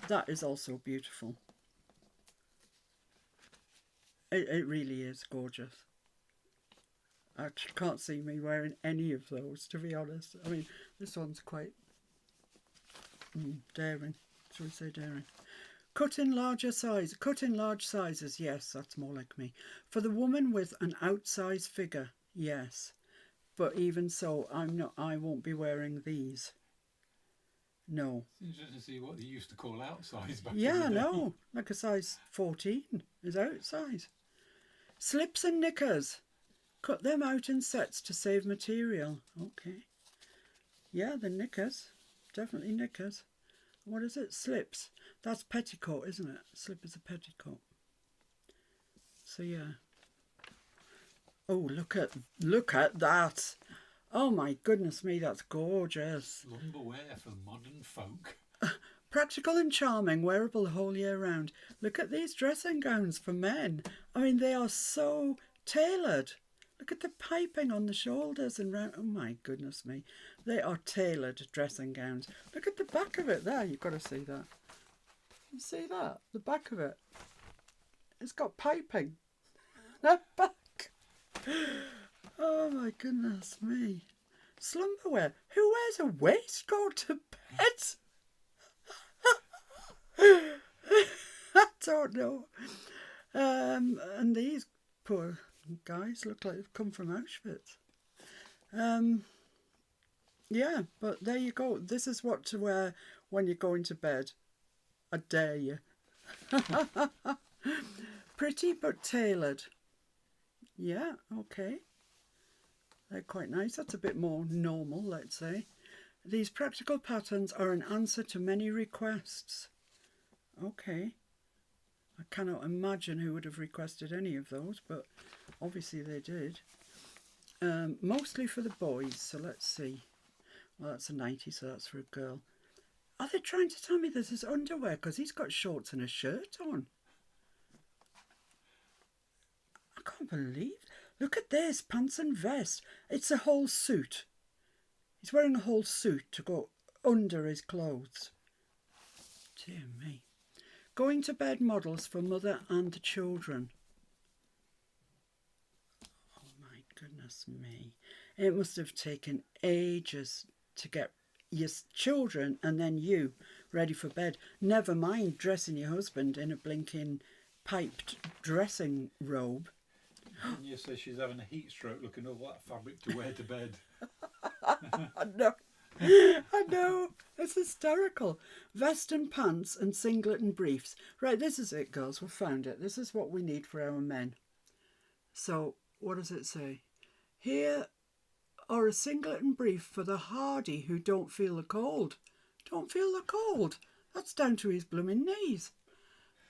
That is also beautiful. It really is gorgeous. I can't see me wearing any of those, to be honest. I mean, this one's quite daring. Shall we say daring? Cut in large sizes, yes, that's more like me. For the woman with an outsized figure, yes. But even so, I won't be wearing these. No. It's interesting to see what they used to call outsize back in Yeah, the day. no. Like a size 14 is outsize. Slips and knickers. Cut them out in sets to save material. Okay. Yeah, the knickers. Definitely knickers. What is it? Slips. That's petticoat, isn't it? Slip is a petticoat. So yeah. Oh, look at that. Oh my goodness me, that's gorgeous. Lumberwear for modern folk. Practical and charming, wearable the whole year round. Look at these dressing gowns for men. I mean, they are so tailored. Look at the piping on the shoulders and round. Oh my goodness me. They are tailored dressing gowns. Look at the back of it there. You've got to see that. You see that? The back of it. It's got piping. The back. Oh my goodness me. slumberwear. Who wears a waistcoat to bed? I don't know. And these poor guys look like they've come from Auschwitz. Yeah, but there you go. This is what to wear when you're going to bed. I dare you. Pretty but tailored. Yeah, okay. They're quite nice. That's a bit more normal, let's say. These practical patterns are an answer to many requests. Okay. I cannot imagine who would have requested any of those, but obviously they did. Mostly for the boys, so let's see. Well, that's a 90, so that's for a girl. Are they trying to tell me this is underwear? Because he's got shorts and a shirt on. I can't believe. Look at this, pants and vest. It's a whole suit. He's wearing a whole suit to go under his clothes. Dear me. Going to bed models for mother and children. Oh my goodness me. It must have taken ages to get your children and then you ready for bed. Never mind dressing your husband in a blinking piped dressing robe. And you say she's having a heat stroke looking over that fabric to wear to bed. I know. I know. It's hysterical. Vest and pants and singlet and briefs. Right, this is it, girls. We've found it. This is what we need for our men. So, what does it say? Here are a singlet and brief for the hardy who don't feel the cold. Don't feel the cold. That's down to his blooming knees.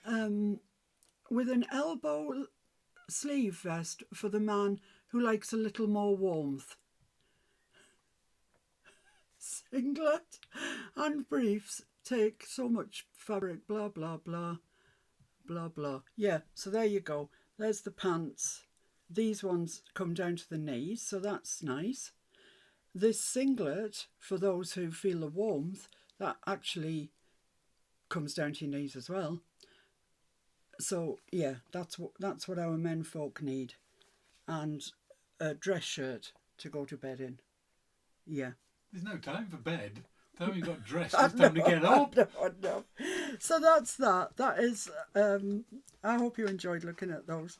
With an elbow sleeve vest for the man who likes a little more warmth. Singlet and briefs take so much fabric, blah, blah, blah, blah, blah. Yeah, so there you go. There's the pants. These ones come down to the knees, so that's nice. This singlet, for those who feel the warmth, that actually comes down to your knees as well. So, yeah, that's what our men folk need. And a dress shirt to go to bed in. Yeah. There's no time for bed. The time you got dressed, it's time to get up. I know. So that's that. That is, I hope you enjoyed looking at those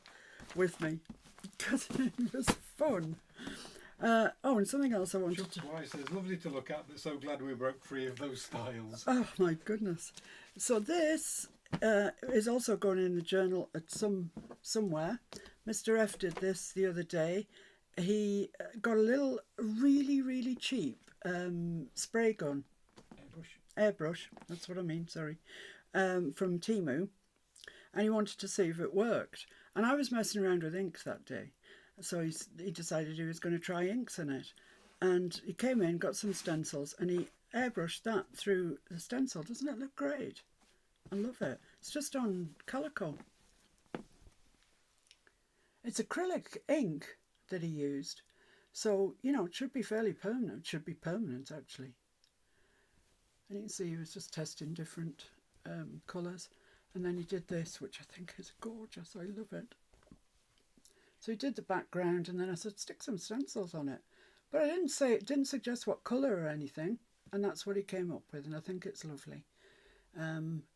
with me. Because it was fun. And something else I wanted to... Why says lovely to look at, but so glad we broke free of those styles. Oh my goodness. So this is also going in the journal at somewhere. Mr. F did this the other day. He got a little really, really cheap spray gun. Airbrush, that's what I mean, sorry. From Temu. And he wanted to see if it worked. And I was messing around with inks that day. So he decided he was going to try inks in it. And he came in, got some stencils, and he airbrushed that through the stencil. Doesn't it look great? I love it. It's just on Calico. It's acrylic ink that he used. So, you know, it should be fairly permanent. It should be permanent, actually. And you can see he was just testing different colours. And then he did this, which I think is gorgeous. I love it. So he did the background, and then I said, stick some stencils on it. But I didn't say, it didn't suggest what colour or anything. And that's what he came up with, and I think it's lovely.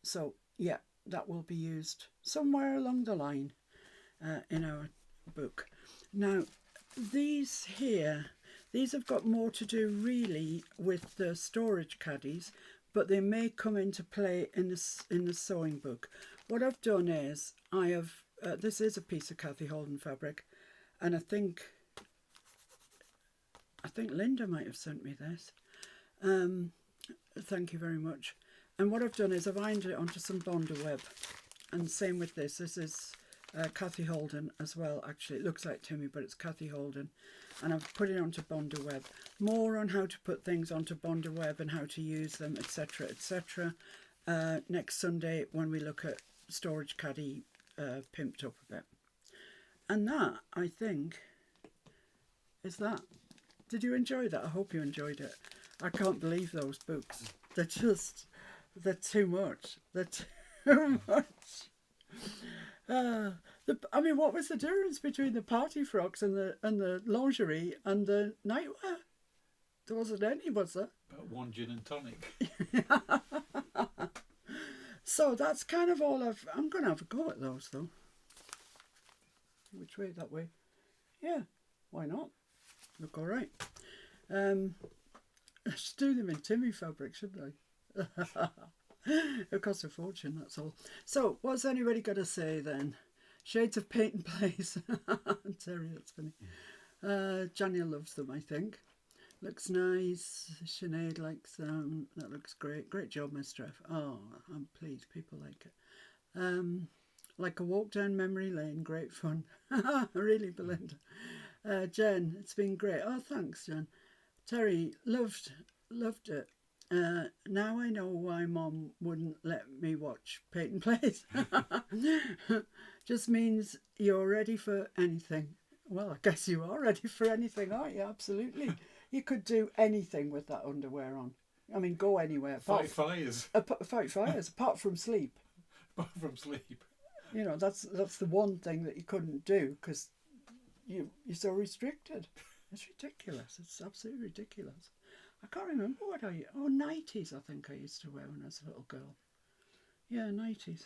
So, yeah, that will be used somewhere along the line in our book. Now, these here, these have got more to do really with the storage caddies, but they may come into play in the sewing book. What I've done is, I have, this is a piece of Kathy Holden fabric, and I think Linda might have sent me this. Thank you very much. And what I've done is I've ironed it onto some Bondo web, and same with this. This is Kathy Holden as well, actually. It looks like Timmy, but it's Kathy Holden. And I've put it onto Bondo web. More on how to put things onto Bondo web and how to use them, etc., etc. Next Sunday when we look at Storage Caddy pimped up a bit. And that, I think, is that. Did you enjoy that? I hope you enjoyed it. I can't believe those books. They're too much. They're too much. I mean, what was the difference between the party frocks and the lingerie and the nightwear? There wasn't any, was there? About 1 gin and tonic. So that's kind of all I'm going to have a go at those, though. Which way? That way? Yeah, why not? Look all right. I should do them in Timmy fabric, shouldn't I? It costs a fortune, that's all. So, what's anybody got to say then? Shades of Paint and Place. Terry, that's funny. Jania loves them, I think. Looks nice. Sinead likes them. That looks great. Great job, Miss Treff. Oh, I'm pleased. People like it. Like a walk down memory lane. Great fun. Really, Belinda. Jen, it's been great. Oh, thanks, Jen. Terry, loved it. Now I know why Mom wouldn't let me watch Paint and Place. Just means you're ready for anything. Well, I guess you are ready for anything, aren't you? Absolutely. You could do anything with that underwear on. I mean, go anywhere. Fight fires. Fight fires, apart from sleep. Apart from sleep. You know, that's the one thing that you couldn't do because you're so restricted. It's ridiculous. It's absolutely ridiculous. I can't remember what nighties I think I used to wear when I was a little girl. Yeah, nighties.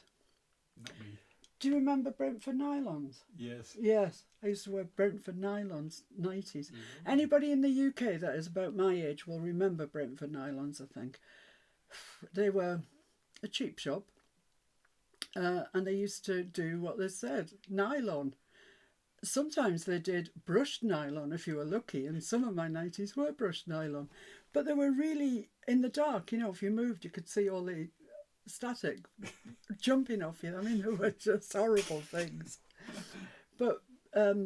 Not me. Do you remember Brentford nylons? Yes. Yes, I used to wear Brentford nylons, nighties. Yeah. Anybody in the UK that is about my age will remember Brentford nylons, I think. They were a cheap shop and they used to do what they said, nylon. Sometimes they did brushed nylon if you were lucky, and some of my nighties were brushed nylon. But they were really in the dark, you know, if you moved you could see all the static jumping off you. I mean, they were just horrible things. But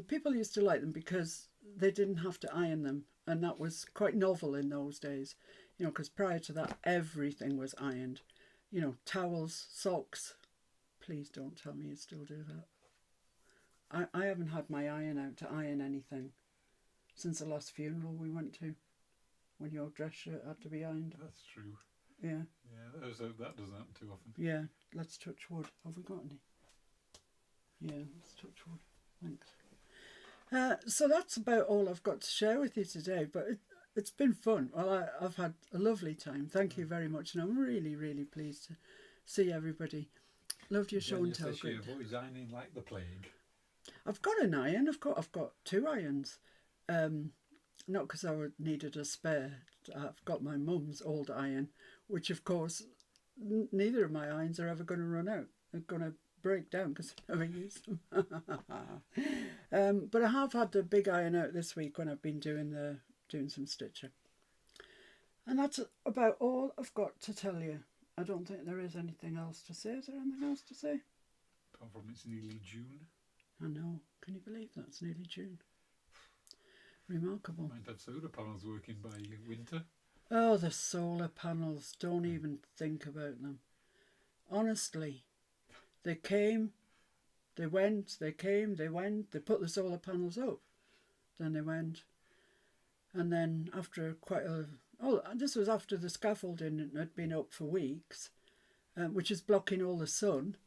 people used to like them because they didn't have to iron them, and that was quite novel in those days, you know, because prior to that everything was ironed. You know, towels, socks. Please don't tell me you still do that. I haven't had my iron out to iron anything since the last funeral we went to, when your dress shirt had to be ironed. That's true. Yeah. Yeah, that doesn't happen too often. Yeah, let's touch wood. Have we got any? Yeah, let's touch wood. Thanks. So that's about all I've got to share with you today, but it's been fun. Well, I've had a lovely time. Thank you very much, and I'm really, really pleased to see everybody. Loved your show and tell. She avoids ironing like the plague. I've got an iron. I've got 2 irons. Not because I needed a spare. I've got my mum's old iron, which of course neither of my irons are ever going to run out. They're going to break down because I never use them. But I have had the big iron out this week when I've been doing some stitching. And that's about all I've got to tell you. I don't think there is anything else to say. Is there anything else to say? Apart from it's nearly June. I know. Can you believe that? It's nearly June. Remarkable. Might have solar panels working by winter. Oh, the solar panels. Don't even think about them. Honestly. They came, they went, they came, they went. They put the solar panels up. Then they went. And then after this was after the scaffolding had been up for weeks, which is blocking all the sun.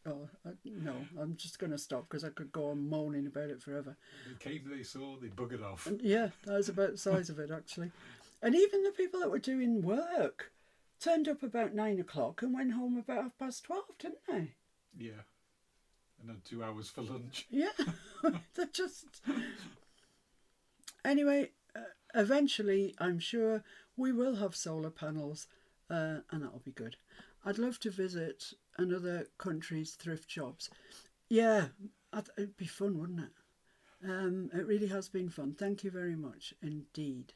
Oh, no, I'm just going to stop because I could go on moaning about it forever. They came, they saw, they buggered off. And yeah, that was about the size of it, actually. And even the people that were doing work turned up about 9 o'clock and went home about 12:30, didn't they? Yeah. And had 2 hours for lunch. Yeah. They're just... Anyway, eventually, I'm sure we will have solar panels and that'll be good. I'd love to visit another country's thrift shops. Yeah, it'd be fun, wouldn't it? It really has been fun. Thank you very much indeed.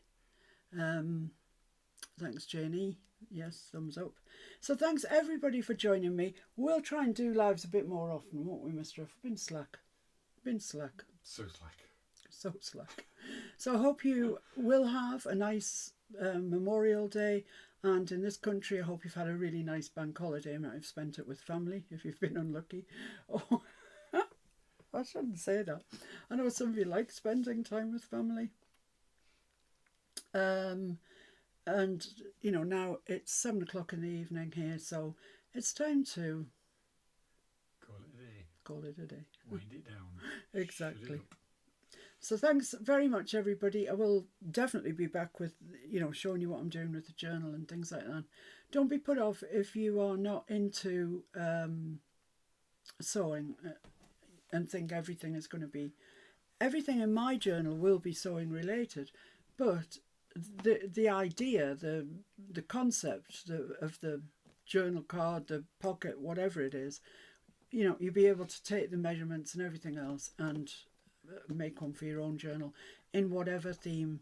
Thanks, Janie. Yes, thumbs up. So thanks everybody for joining me. We'll try and do lives a bit more often, won't we, Mr. F? Been slack. So slack. So slack. So I hope you will have a nice Memorial Day. And in this country, I hope you've had a really nice bank holiday. You might have spent it with family if you've been unlucky. Oh, I shouldn't say that. I know some of you like spending time with family. And, you know, now it's 7 o'clock in the evening here, so it's time to... Call it a day. Call it a day. Wind it down. Exactly. So thanks very much, everybody. I will definitely be back with, showing you what I'm doing with the journal and things like that. Don't be put off if you are not into sewing and think everything is going to be... Everything in my journal will be sewing related, but the idea, the concept of the journal card, the pocket, whatever it is, you'll be able to take the measurements and everything else and make one for your own journal in whatever theme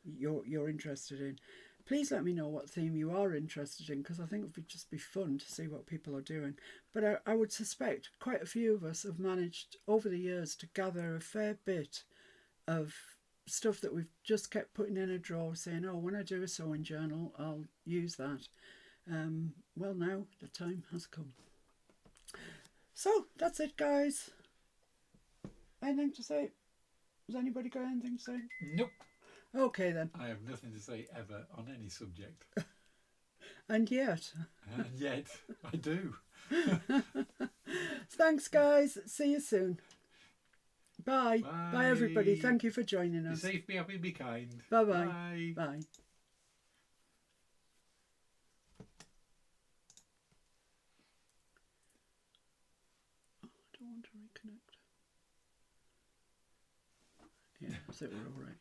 you're interested in. Please let me know what theme you are interested in, because I think it would just be fun to see what people are doing. But I would suspect quite a few of us have managed over the years to gather a fair bit of stuff that we've just kept putting in a drawer, saying, oh, when I do a sewing journal, I'll use that. Well, now the time has come. So that's it, guys. Anything to say? Has anybody got anything to say? Nope. Okay then. I have nothing to say ever on any subject. And yet. And yet, I do. Thanks, guys. See you soon. Bye. Bye. Bye, everybody. Thank you for joining us. Be safe, be happy, be kind. Bye-bye. Bye. Bye. Oh, I don't want to reconnect. Yeah, I think we're all right.